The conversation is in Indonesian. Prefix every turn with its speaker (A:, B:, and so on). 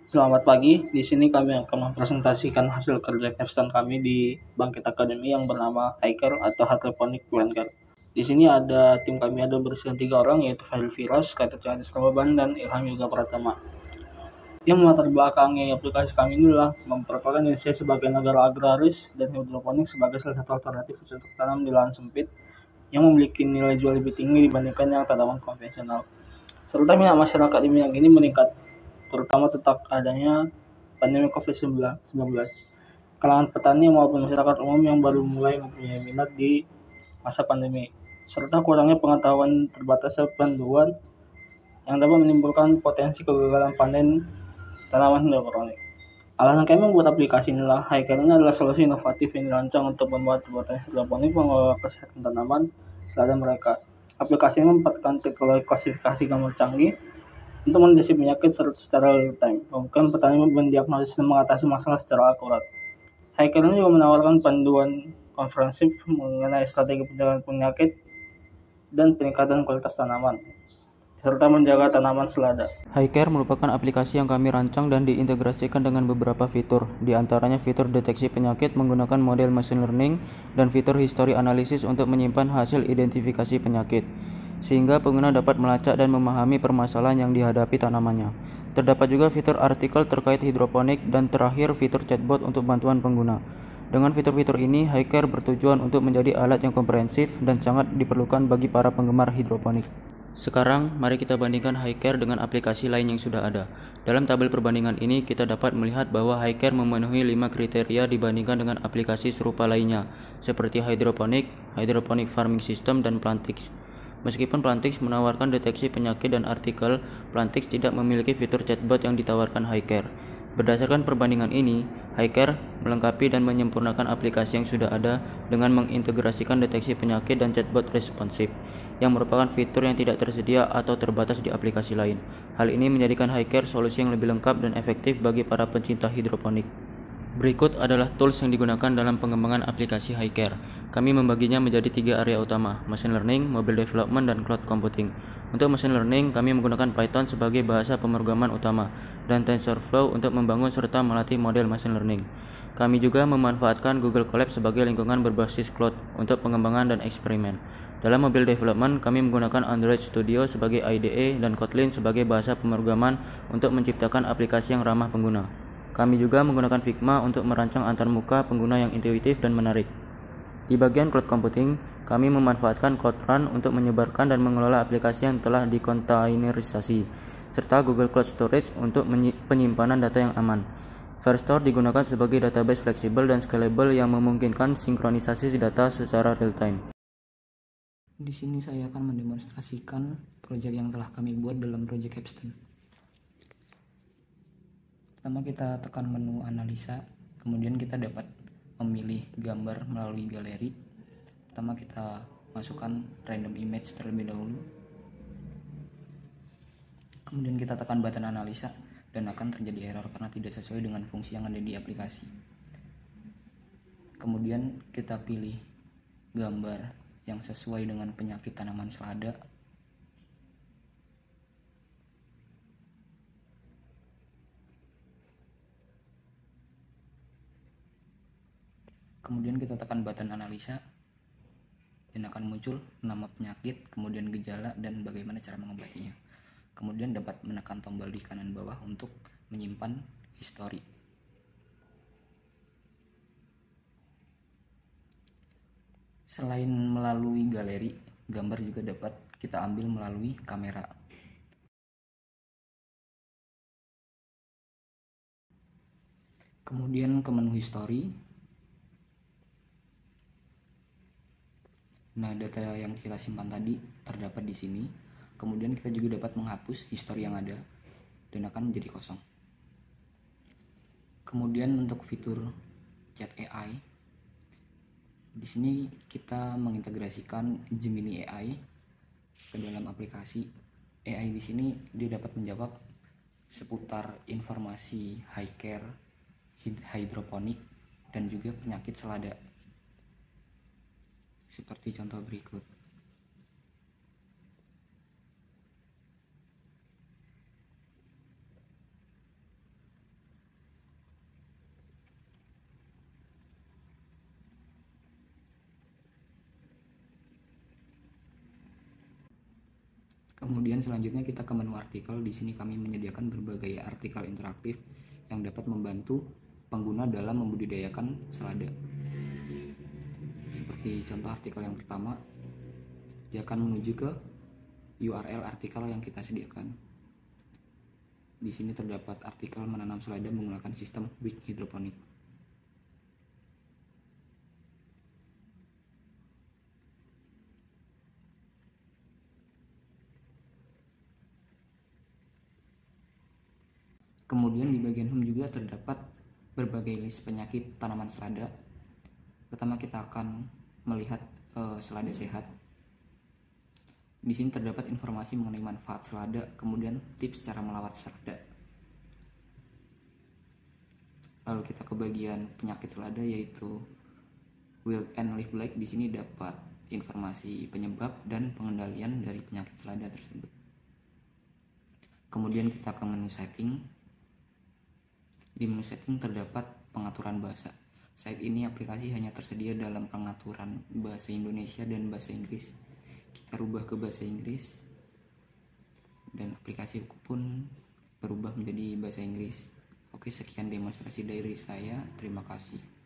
A: Selamat pagi. Di sini kami akan mempresentasikan hasil kerja capstone kami di Bangkit Academy yang bernama Hiker atau Hydroponic Planter. Di sini ada tim kami ada berisikan 3 orang yaitu Fahil Firas, Kata Hadis Rawaban, dan Ilham Yoga Pratama. Yang melatar belakangi aplikasi kami ini adalah memperkenalkan Indonesia sebagai negara agraris dan hidroponik sebagai salah satu alternatif bercocok tanam di lahan sempit yang memiliki nilai jual lebih tinggi dibandingkan yang tanaman konvensional. Serta minat masyarakat di bidang ini meningkat, terutama tetap adanya pandemi COVID-19. Kalangan petani maupun masyarakat umum yang baru mulai mempunyai minat di masa pandemi, serta kurangnya pengetahuan terbatasnya panduan yang dapat menimbulkan potensi kegagalan panen tanaman hidroponik. Alasan kami membuat aplikasi inilah, Hiker ini adalah solusi inovatif yang dirancang untuk membuat petani hidroponik mengelola kesehatan tanaman selada mereka. Aplikasi ini memanfaatkan teknologi klasifikasi gambar canggih untuk mendeteksi penyakit secara real time, memungkinkan petani mendiagnosis dan mengatasi masalah secara akurat. Hiker ini juga menawarkan panduan komprehensif mengenai strategi pencegahan penyakit dan peningkatan kualitas tanaman, serta menjaga tanaman selada.
B: Hiker merupakan aplikasi yang kami rancang dan diintegrasikan dengan beberapa fitur, di antaranya fitur deteksi penyakit menggunakan model machine learning dan fitur history analysis untuk menyimpan hasil identifikasi penyakit, sehingga pengguna dapat melacak dan memahami permasalahan yang dihadapi tanamannya. Terdapat juga fitur artikel terkait hidroponik dan terakhir fitur chatbot untuk bantuan pengguna. Dengan fitur-fitur ini, Hiker bertujuan untuk menjadi alat yang komprehensif dan sangat diperlukan bagi para penggemar hidroponik. Sekarang, mari kita bandingkan Hiker dengan aplikasi lain yang sudah ada. Dalam tabel perbandingan ini, kita dapat melihat bahwa Hiker memenuhi 5 kriteria dibandingkan dengan aplikasi serupa lainnya, seperti hydroponic farming system, dan Plantix. Meskipun Plantix menawarkan deteksi penyakit dan artikel, Plantix tidak memiliki fitur chatbot yang ditawarkan Hiker. Berdasarkan perbandingan ini, Hiker melengkapi dan menyempurnakan aplikasi yang sudah ada dengan mengintegrasikan deteksi penyakit dan chatbot responsif, yang merupakan fitur yang tidak tersedia atau terbatas di aplikasi lain. Hal ini menjadikan Hiker solusi yang lebih lengkap dan efektif bagi para pencinta hidroponik. Berikut adalah tools yang digunakan dalam pengembangan aplikasi Hiker. Kami membaginya menjadi 3 area utama: machine learning, mobile development, dan cloud computing. Untuk machine learning, kami menggunakan Python sebagai bahasa pemrograman utama dan TensorFlow untuk membangun serta melatih model machine learning. Kami juga memanfaatkan Google Colab sebagai lingkungan berbasis cloud untuk pengembangan dan eksperimen. Dalam mobile development, kami menggunakan Android Studio sebagai IDE dan Kotlin sebagai bahasa pemrograman untuk menciptakan aplikasi yang ramah pengguna. Kami juga menggunakan Figma untuk merancang antarmuka pengguna yang intuitif dan menarik. Di bagian cloud computing, kami memanfaatkan Cloud Run untuk menyebarkan dan mengelola aplikasi yang telah dikontainerisasi, serta Google Cloud Storage untuk penyimpanan data yang aman. Firestore digunakan sebagai database fleksibel dan scalable yang memungkinkan sinkronisasi data secara real-time. Di sini saya akan mendemonstrasikan proyek yang telah kami buat dalam proyek capstone. Pertama kita tekan menu analisa, kemudian kita dapat memilih gambar melalui galeri. Pertama kita masukkan random image terlebih dahulu. Kemudian kita tekan button analisa dan akan terjadi error karena tidak sesuai dengan fungsi yang ada di aplikasi. Kemudian kita pilih gambar yang sesuai dengan penyakit tanaman selada. Kemudian kita tekan button analisa dan akan muncul nama penyakit, kemudian gejala, dan bagaimana cara mengobatinya. Kemudian dapat menekan tombol di kanan bawah untuk menyimpan histori. Selain melalui galeri, gambar juga dapat kita ambil melalui kamera. Kemudian ke menu histori. Nah, data yang kita simpan tadi terdapat di sini. Kemudian kita juga dapat menghapus histori yang ada dan akan menjadi kosong. Kemudian untuk fitur chat AI, di sini kita mengintegrasikan Gemini AI ke dalam aplikasi. AI di sini dia dapat menjawab seputar informasi Hiker, hidroponik, dan juga penyakit selada. Seperti contoh berikut.
C: Kemudian selanjutnya kita ke menu artikel. Di sini kami menyediakan berbagai artikel interaktif yang dapat membantu pengguna dalam membudidayakan selada. Seperti contoh artikel yang pertama, dia akan menuju ke URL artikel yang kita sediakan. Di sini terdapat artikel menanam selada menggunakan sistem weed hidroponik. Kemudian di bagian home juga terdapat berbagai list penyakit tanaman selada. Pertama kita akan melihat selada sehat. Di sini terdapat informasi mengenai manfaat selada, kemudian tips cara merawat selada. Lalu kita ke bagian penyakit selada yaitu wilt and leaf blight. Di sini dapat informasi penyebab dan pengendalian dari penyakit selada tersebut. Kemudian kita ke menu setting. Di menu setting terdapat pengaturan bahasa. Saat ini aplikasi hanya tersedia dalam pengaturan bahasa Indonesia dan bahasa Inggris. Kita rubah ke bahasa Inggris dan aplikasi pun berubah menjadi bahasa Inggris. Oke, sekian demonstrasi dari saya. Terima kasih.